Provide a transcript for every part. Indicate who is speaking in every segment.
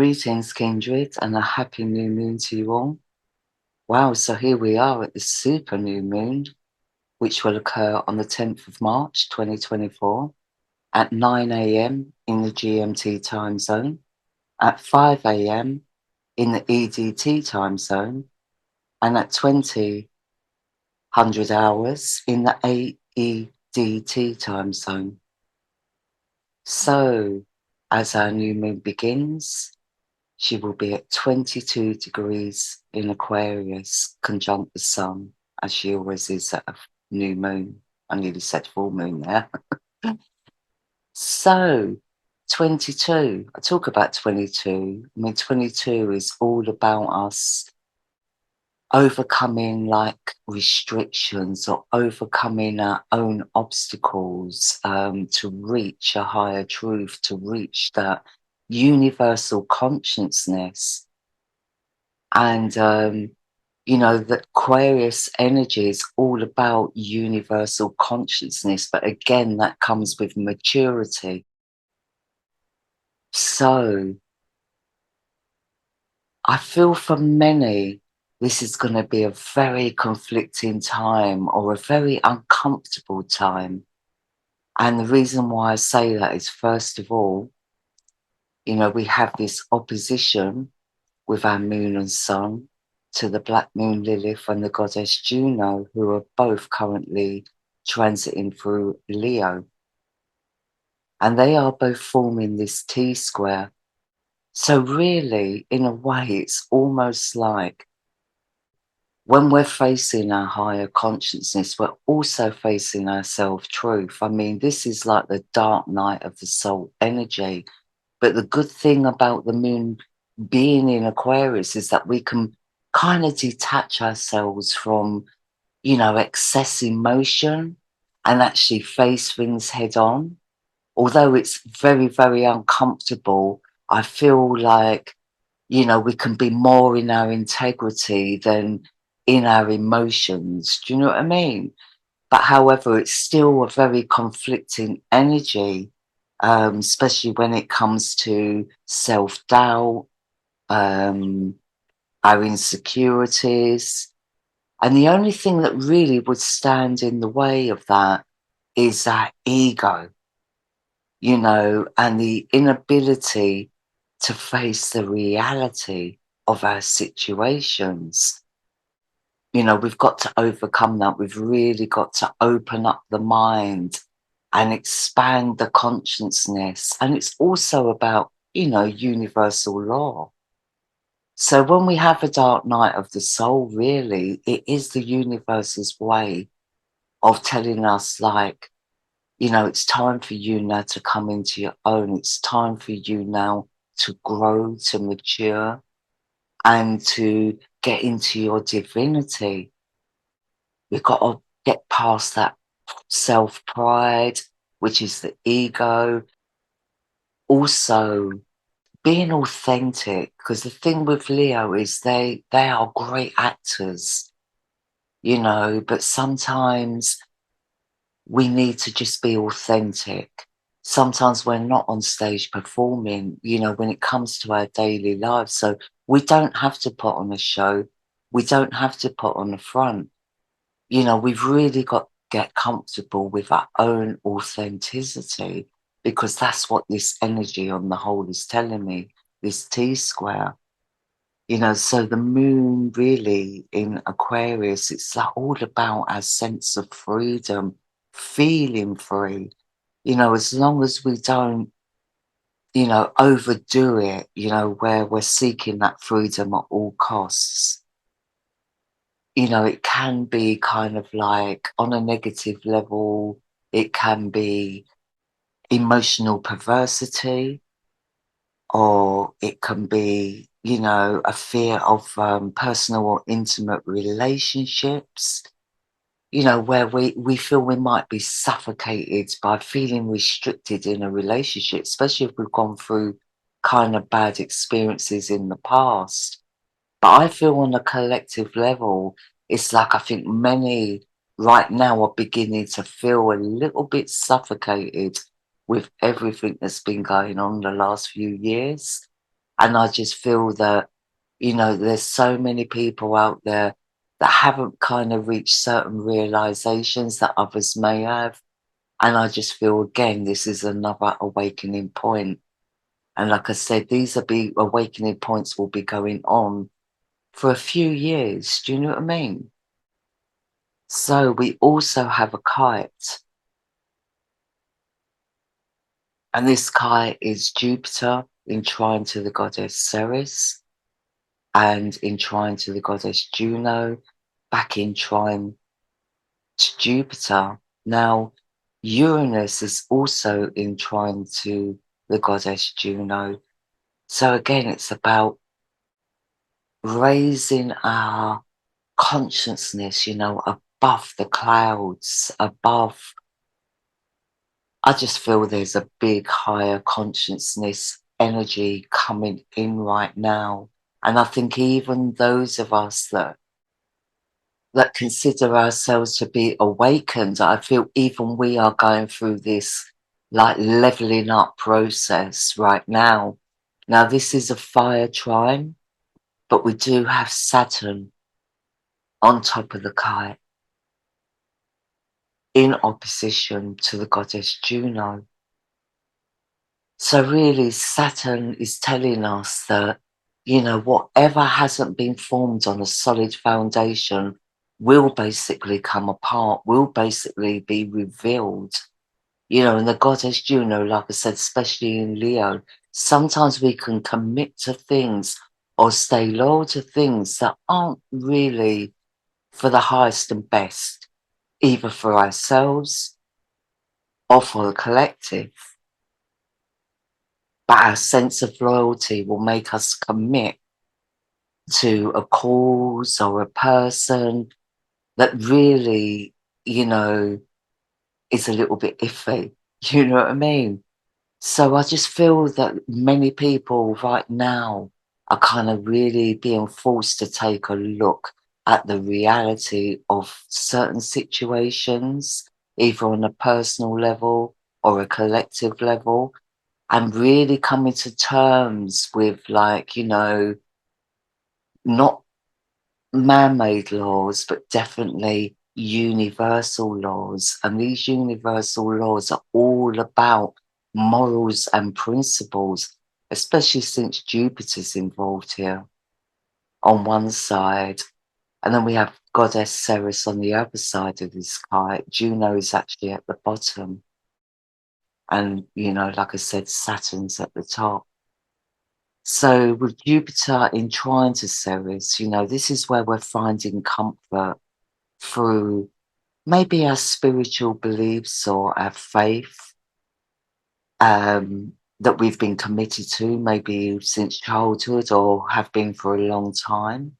Speaker 1: Greetings, kindred, and a happy new moon to you all. Wow, so here we are at the super new moon, which will occur on the 10th of March 2024 at 9 a.m. in the GMT time zone, at 5 a.m. in the EDT time zone, and at 2000 hours in the AEDT time zone. So, as our new moon begins, she will be at 22 degrees in Aquarius, conjunct the sun, as she always is at a new moon. I nearly said full moon there. So, 22. I talk about 22. I mean, 22 is all about us overcoming like restrictions or overcoming our own obstacles to reach a higher truth, to reach that universal consciousness. And, you know, that Aquarius energy is all about universal consciousness. But again, that comes with maturity. So I feel for many, this is going to be a very conflicting time or a very uncomfortable time. And the reason why I say that is, first of all, you know, we have this opposition with our moon and sun to the black moon Lilith and the goddess Juno, who are both currently transiting through Leo. And they are both forming this T square. So really, in a way, it's almost like when we're facing our higher consciousness, we're also facing our self-truth. I mean, this is like the dark night of the soul energy. But the good thing about the moon being in Aquarius is that we can kind of detach ourselves from, you know, excess emotion and actually face things head on. Although it's very, very uncomfortable, I feel like, you know, we can be more in our integrity than in our emotions. Do you know what I mean? But however, it's still a very conflicting energy, especially when it comes to self-doubt, our insecurities. And the only thing that really would stand in the way of that is our ego, you know, and the inability to face the reality of our situations. You know, we've got to overcome that. We've really got to open up the mind and expand the consciousness. And it's also about, you know, universal law. So when we have a dark night of the soul, really, it is the universe's way of telling us, like, you know, it's time for you now to come into your own. It's time for you now to grow, to mature, and to get into your divinity. We've got to get past that self-pride, which is the ego. Also, being authentic, because the thing with Leo is they are great actors, you know, but sometimes we need to just be authentic. Sometimes we're not on stage performing, you know, when it comes to our daily lives. So we don't have to put on a show. We don't have to put on a front. You know, we've really got to get comfortable with our own authenticity, because that's what this energy on the whole is telling me, this T square. You know, so the moon really in Aquarius, it's like all about our sense of freedom, feeling free. You know, as long as we don't, you know, overdo it, you know, where we're seeking that freedom at all costs. You know, it can be kind of like on a negative level, it can be emotional perversity, or it can be, you know, a fear of personal or intimate relationships, you know, where we feel we might be suffocated by feeling restricted in a relationship, especially if we've gone through kind of bad experiences in the past. But I feel on a collective level, it's like I think many right now are beginning to feel a little bit suffocated with everything that's been going on the last few years. And I just feel that, there's so many people out there that haven't kind of reached certain realizations that others may have. And I just feel, again, this is another awakening point. And like I said, these awakening points will be going on for a few years. Do you know what I mean? So we also have a kite. And this kite is Jupiter in trine to the goddess Ceres and in trine to the goddess Juno, back in trine to Jupiter. Now, Uranus is also in trine to the goddess Juno. So again, it's about raising our consciousness, above the clouds, above. I just feel there's a big higher consciousness energy coming in right now. And I think even those of us that consider ourselves to be awakened, I feel even we are going through this like leveling up process right now. Now, this is a fire trine, but we do have Saturn on top of the kite in opposition to the goddess Juno. So really, Saturn is telling us that, whatever hasn't been formed on a solid foundation will basically come apart, will basically be revealed. And the goddess Juno, like I said, especially in Leo, sometimes we can commit to things or stay loyal to things that aren't really for the highest and best, either for ourselves or for the collective. But our sense of loyalty will make us commit to a cause or a person that really, is a little bit iffy. You know what I mean? So I just feel that many people right now are kind of really being forced to take a look at the reality of certain situations, either on a personal level or a collective level, and really coming to terms with, like, not man-made laws, but definitely universal laws. And these universal laws are all about morals and principles, especially since Jupiter's involved here on one side. And then we have goddess Ceres on the other side of this kite. Juno is actually at the bottom. And, like I said, Saturn's at the top. So with Jupiter in trine to Ceres, this is where we're finding comfort through maybe our spiritual beliefs or our faith that we've been committed to, maybe since childhood or have been for a long time.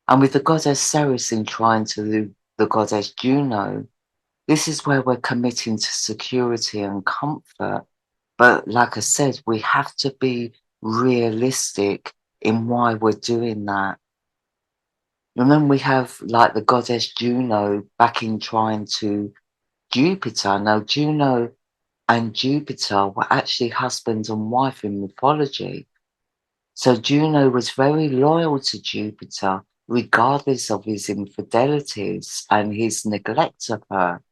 Speaker 1: And with the goddess Ceres in trine to the goddess Juno, this is where we're committing to security and comfort. But like I said, we have to be realistic in why we're doing that. And then we have like the goddess Juno back in trine to Jupiter. Now, Juno and Jupiter were actually husband and wife in mythology. So Juno was very loyal to Jupiter, regardless of his infidelities and his neglect of her.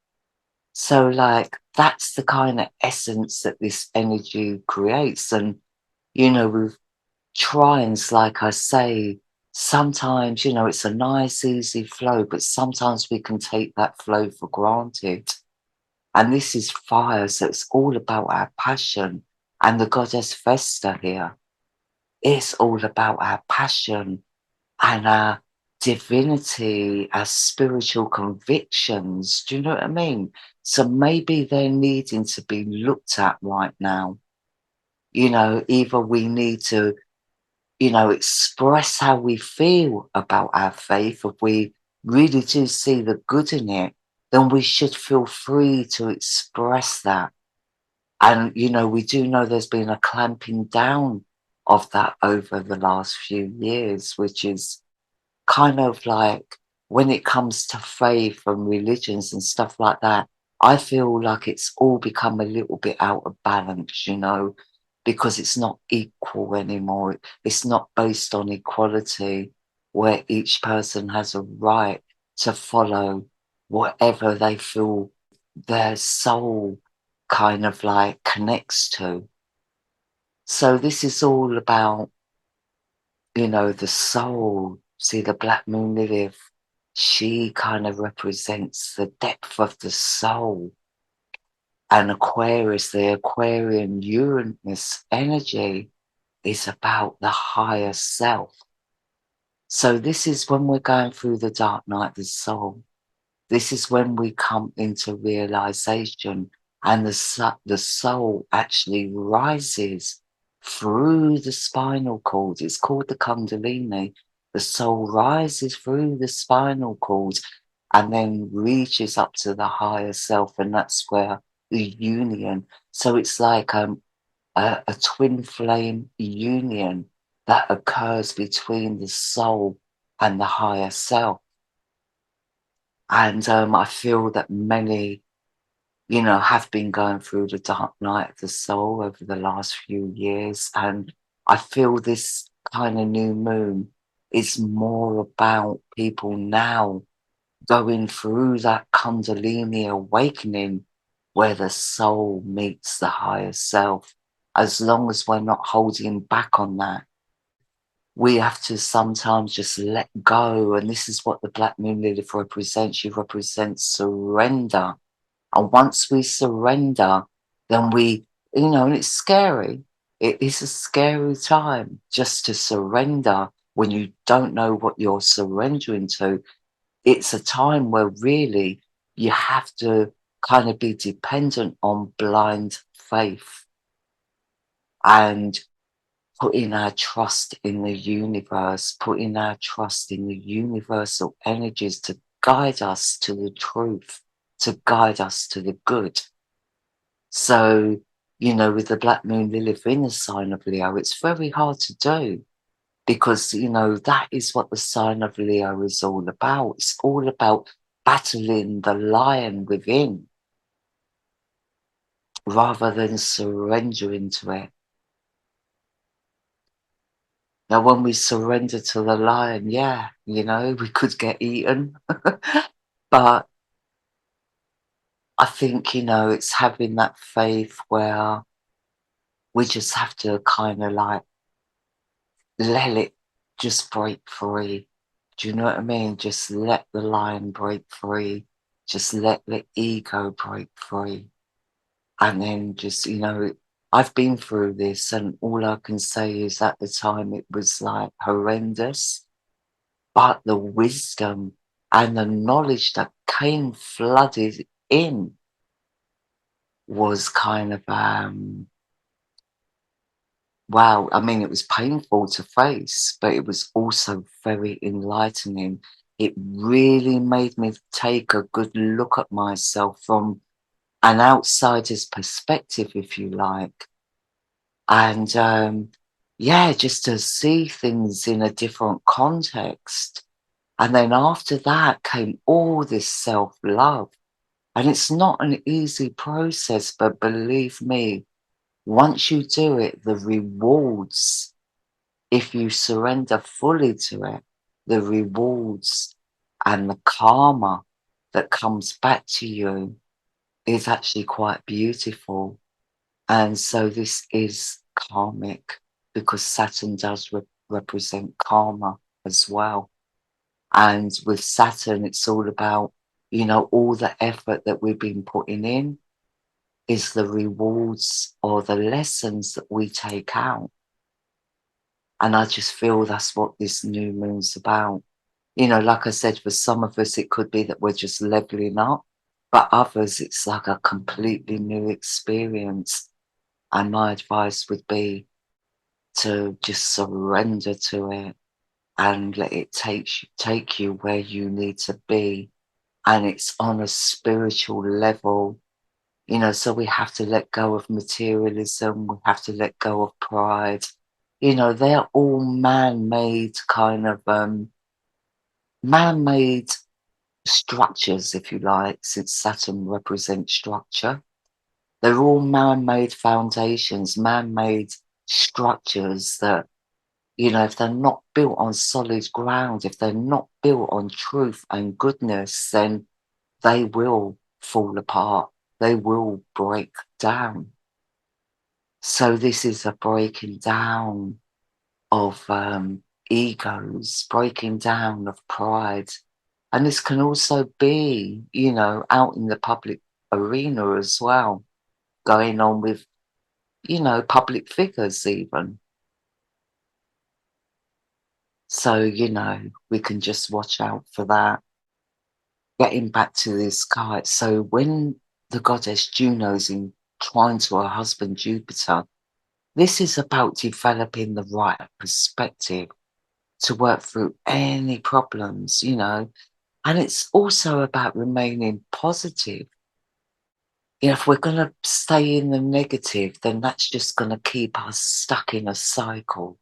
Speaker 1: So, like, that's the kind of essence that this energy creates. And, with trines, like I say, sometimes, it's a nice, easy flow, but sometimes we can take that flow for granted. And this is fire, so it's all about our passion. And the goddess Vesta here, it's all about our passion and our divinity, our spiritual convictions. Do you know what I mean? So maybe they're needing to be looked at right now. Either we need to, express how we feel about our faith. If we really do see the good in it, then we should feel free to express that. And, we do know there's been a clamping down of that over the last few years, which is kind of like when it comes to faith and religions and stuff like that, I feel like it's all become a little bit out of balance, because it's not equal anymore. It's not based on equality, where each person has a right to follow whatever they feel their soul kind of like connects to. So this is all about, the soul. See, the black moon Lilith, she kind of represents the depth of the soul. And Aquarius, the Aquarian Uranus energy, is about the higher self. So this is when we're going through the dark night of the soul. This is when we come into realization, and the soul actually rises through the spinal cord. It's called the Kundalini. The soul rises through the spinal cord and then reaches up to the higher self, and that's where the union. So it's like a twin flame union that occurs between the soul and the higher self. And I feel that many, have been going through the dark night of the soul over the last few years. And I feel this kind of new moon is more about people now going through that Kundalini awakening, where the soul meets the higher self. As long as we're not holding back on that, we have to sometimes just let go. And this is what the black moon Lilith represents. She represents surrender. And once we surrender, then and it's scary. It is a scary time just to surrender when you don't know what you're surrendering to. It's a time where really you have to kind of be dependent on blind faith and putting our trust in the universe, putting our trust in the universal energies to guide us to the truth, to guide us to the good. So, with the black moon Lilith in the sign of Leo, it's very hard to do because, that is what the sign of Leo is all about. It's all about battling the lion within rather than surrendering to it. Now, when we surrender to the lion, we could get eaten. But I think, it's having that faith where we just have to kind of like let it just break free. Do you know what I mean? Just let the lion break free. Just let the ego break free. And then just, I've been through this, and all I can say is at the time it was like horrendous. But the wisdom and the knowledge that came flooded in was kind of, wow. I mean, it was painful to face, but it was also very enlightening. It really made me take a good look at myself from an outsider's perspective, if you like. And just to see things in a different context. And then after that came all this self-love. And it's not an easy process, but believe me, once you do it, the rewards, if you surrender fully to it, the rewards and the karma that comes back to you is actually quite beautiful. And so this is karmic because Saturn does represent karma as well. And with Saturn, it's all about, all the effort that we've been putting in is the rewards or the lessons that we take out. And I just feel that's what this new moon's about. Like I said, for some of us, it could be that we're just leveling up, but others, it's like a completely new experience. And my advice would be to just surrender to it and let it take you where you need to be. And it's on a spiritual level, so we have to let go of materialism. We have to let go of pride. They're all man-made kind of, man-made structures, if you like, since Saturn represents structure. They're all man-made foundations, man-made structures that, if they're not built on solid ground, if they're not built on truth and goodness, then they will fall apart. They will break down. So this is a breaking down of egos, breaking down of pride. And this can also be, out in the public arena as well, going on with, public figures even. So, we can just watch out for that. Getting back to this kite. So when the goddess Juno's entwined to her husband Jupiter, this is about developing the right perspective to work through any problems, and it's also about remaining positive. If we're going to stay in the negative, then that's just going to keep us stuck in a cycle.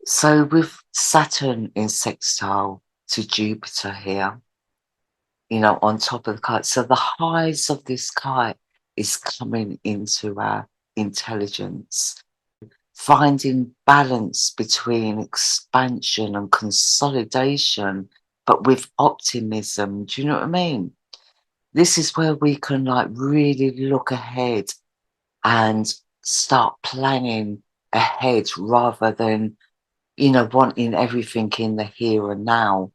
Speaker 1: So with Saturn in sextile to Jupiter here, on top of the kite. So the highs of this kite is coming into our intelligence, finding balance between expansion and consolidation, but with optimism. Do you know what I mean? This is where we can really look ahead and start planning ahead rather than, wanting everything in the here and now.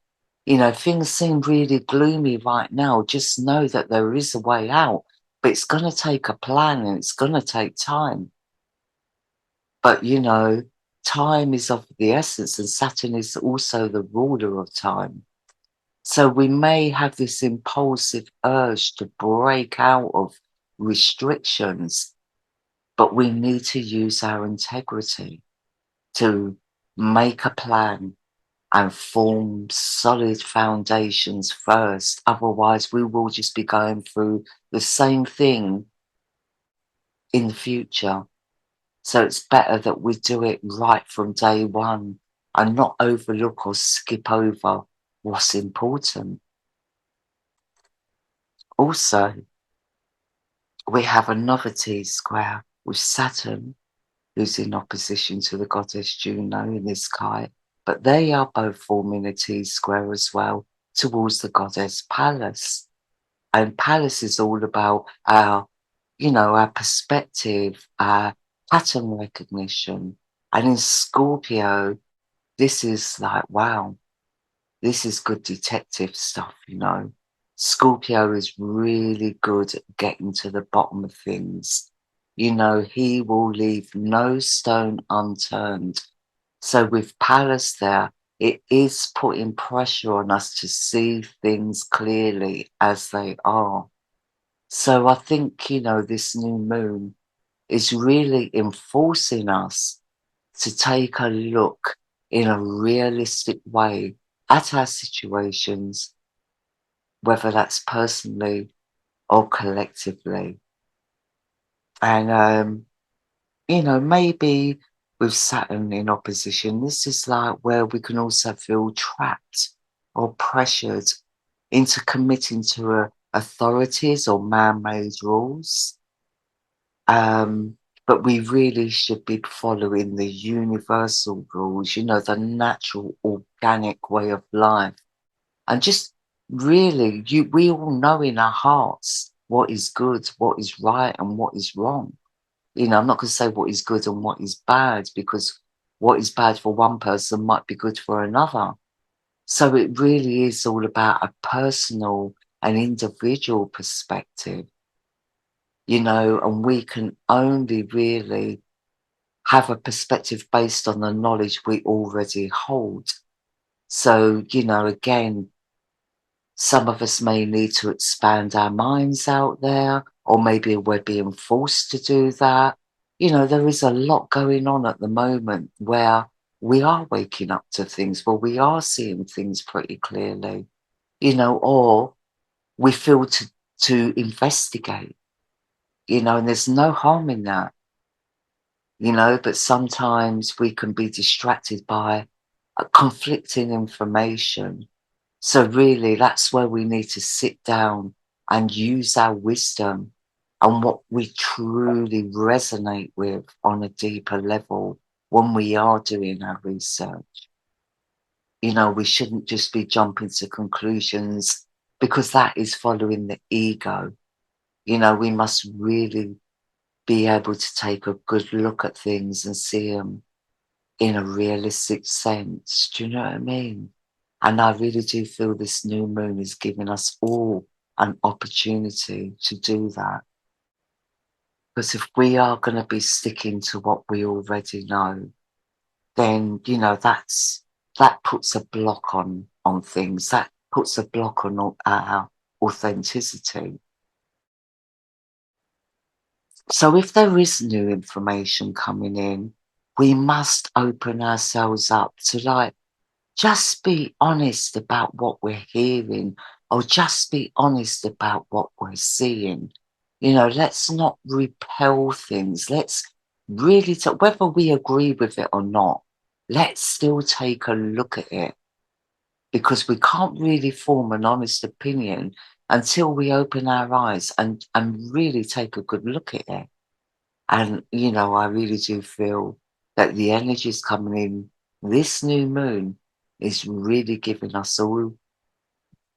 Speaker 1: Things seem really gloomy right now. Just know that there is a way out, but it's going to take a plan and it's going to take time. But, time is of the essence, and Saturn is also the ruler of time. So we may have this impulsive urge to break out of restrictions, but we need to use our integrity to make a plan and form solid foundations first. Otherwise, we will just be going through the same thing in the future. So it's better that we do it right from day one and not overlook or skip over what's important. Also, we have another T-square with Saturn, who's in opposition to the goddess Juno in this kite, but they are both forming a T-square as well towards the goddess Pallas. And Pallas is all about our perspective, our pattern recognition. And in Scorpio, this is wow, this is good detective stuff, Scorpio is really good at getting to the bottom of things. He will leave no stone unturned. So with Pallas there, it is putting pressure on us to see things clearly as they are. So I think, this new moon is really enforcing us to take a look in a realistic way at our situations, whether that's personally or collectively. And, maybe with Saturn in opposition, this is where we can also feel trapped or pressured into committing to authorities or man-made rules. But we really should be following the universal rules, the natural, organic way of life. And just really, we all know in our hearts what is good, what is right, and what is wrong. I'm not going to say what is good and what is bad, because what is bad for one person might be good for another. So it really is all about a personal and individual perspective, and we can only really have a perspective based on the knowledge we already hold. So, again, some of us may need to expand our minds out there, or maybe we're being forced to do that. There is a lot going on at the moment where we are waking up to things, where we are seeing things pretty clearly, or we feel to investigate, and there's no harm in that, but sometimes we can be distracted by conflicting information. So really, that's where we need to sit down and use our wisdom and what we truly resonate with on a deeper level when we are doing our research. You know, we shouldn't just be jumping to conclusions because that is following the ego. You know, we must really be able to take a good look at things and see them in a realistic sense. Do you know what I mean? And I really do feel this new moon is giving us all an opportunity to do that. Because if we are going to be sticking to what we already know, then, you know, that puts a block on things. That puts a block on our authenticity. So if there is new information coming in, we must open ourselves up to, like, just be honest about what we're hearing, or just be honest about what we're seeing. You know, let's not repel things. Let's really, whether we agree with it or not, let's still take a look at it, because we can't really form an honest opinion until we open our eyes and really take a good look at it. And, you know, I really do feel that the energies coming in this new moon is really giving us all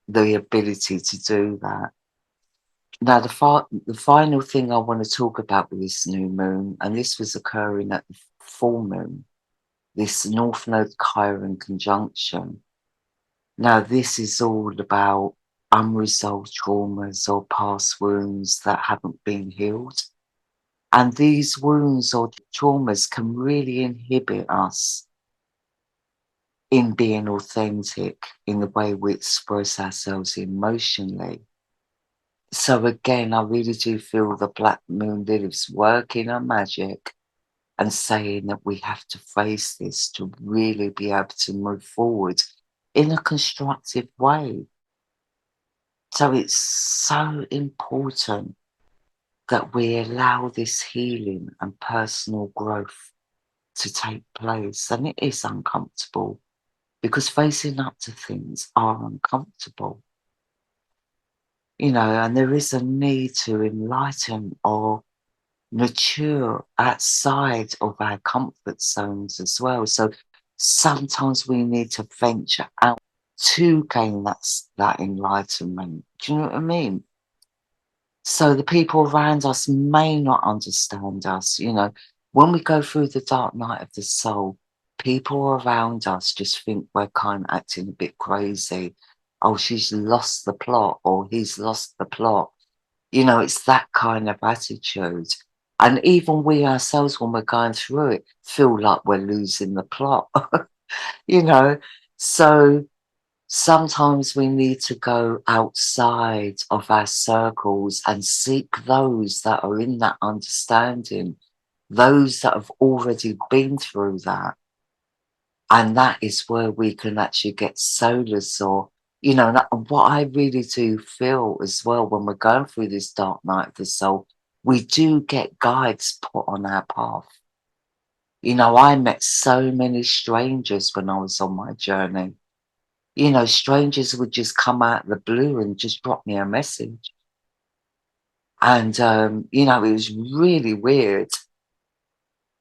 Speaker 1: the ability to do that. Now, the final thing I want to talk about with this new moon, and this was occurring at the full moon, this North Node Chiron conjunction. Now, this is all about unresolved traumas or past wounds that haven't been healed. And these wounds or traumas can really inhibit us in being authentic in the way we express ourselves emotionally. So again, I really do feel the Black Moon Lilith's working her magic and saying that we have to face this to really be able to move forward in a constructive way. So it's so important that we allow this healing and personal growth to take place. And it is uncomfortable, because facing up to things are uncomfortable. You know, and there is a need to enlighten or mature outside of our comfort zones as well. So sometimes we need to venture out to gain that enlightenment. Do you know what I mean? So the people around us may not understand us. You know, when we go through the dark night of the soul, people around us just think we're kind of acting a bit crazy. Oh, she's lost the plot, or he's lost the plot. You know, it's that kind of attitude. And even we ourselves, when we're going through it, feel like we're losing the plot, you know. So sometimes we need to go outside of our circles and seek those that are in that understanding, those that have already been through that. And that is where we can actually get solace, or, you know, what I really do feel as well when we're going through this dark night of the soul, we do get guides put on our path. You know, I met so many strangers when I was on my journey. You know, strangers would just come out of the blue and just drop me a message. And, you know, it was really weird.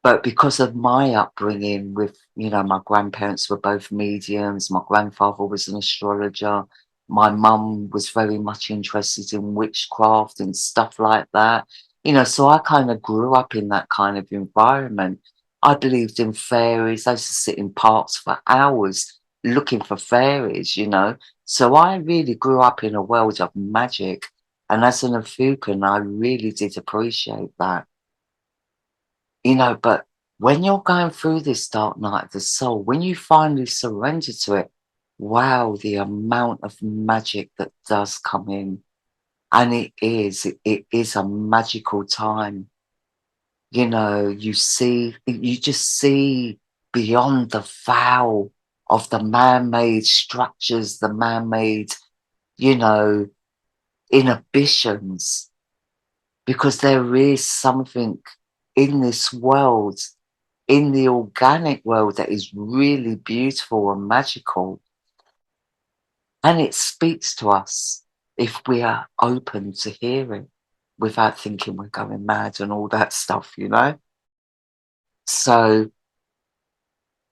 Speaker 1: But because of my upbringing with, you know, my grandparents were both mediums, my grandfather was an astrologer, my mum was very much interested in witchcraft and stuff like that. You know, so I kind of grew up in that kind of environment. I believed in fairies. I used to sit in parks for hours looking for fairies, you know. So I really grew up in a world of magic. And as an Ophiuchian, I really did appreciate that. You know, but when you're going through this dark night of the soul, when you finally surrender to it, wow, the amount of magic that does come in. And it is a magical time. You know, you just see beyond the vow of the man-made structures, the man-made, you know, inhibitions, because there is something in this world, in the organic world, that is really beautiful and magical. And it speaks to us if we are open to hear it. without thinking we're going mad and all that stuff, you know? So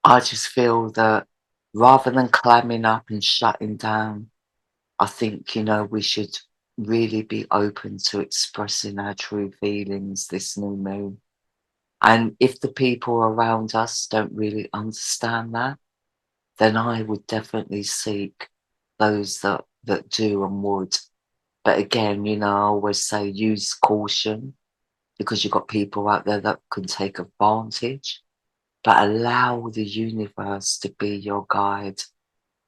Speaker 1: I just feel that rather than clamming up and shutting down, I think, we should really be open to expressing our true feelings this new moon. And if the people around us don't really understand that, then I would definitely seek those that do and would. But again, I always say use caution because you've got people out there that can take advantage, but allow the universe to be your guide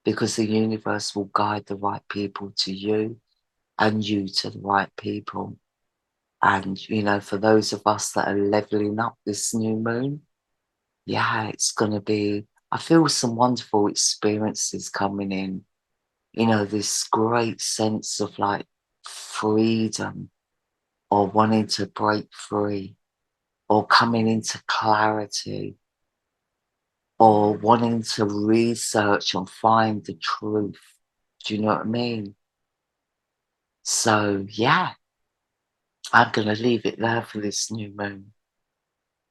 Speaker 1: because the universe will guide the right people to you and you to the right people. And, for those of us that are leveling up this new moon, yeah, it's going to be, I feel some wonderful experiences coming in, this great sense of like freedom or wanting to break free or coming into clarity or wanting to research and find the truth. Do you know what I mean? So, yeah, I'm going to leave it there for this new moon.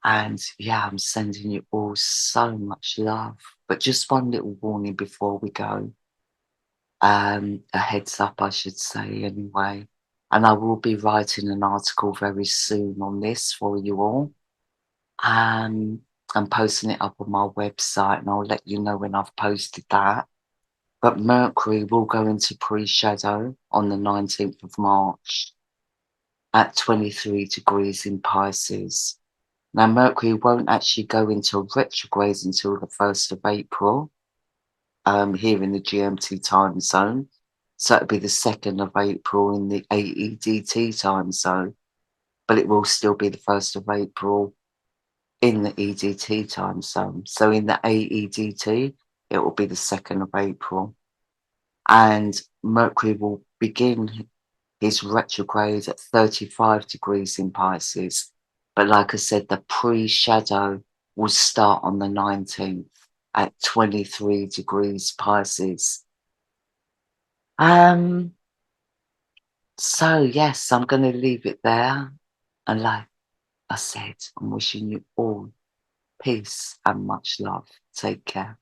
Speaker 1: And yeah, I'm sending you all so much love. But just one little warning before we go. A heads up, I should say, anyway. And I will be writing an article very soon on this for you all. I'm posting it up on my website and I'll let you know when I've posted that. But Mercury will go into pre-shadow on the 19th of March at 23 degrees in Pisces. Now, Mercury won't actually go into retrograde until the 1st of April here in the GMT time zone. So it'll be the 2nd of April in the AEDT time zone. But it will still be the 1st of April in the EDT time zone. So in the AEDT, it will be the 2nd of April. And Mercury will begin his retrograde at 35 degrees in Pisces. But like I said, the pre-shadow will start on the 19th at 23 degrees Pisces. So yes, I'm going to leave it there. And like I said, I'm wishing you all peace and much love. Take care.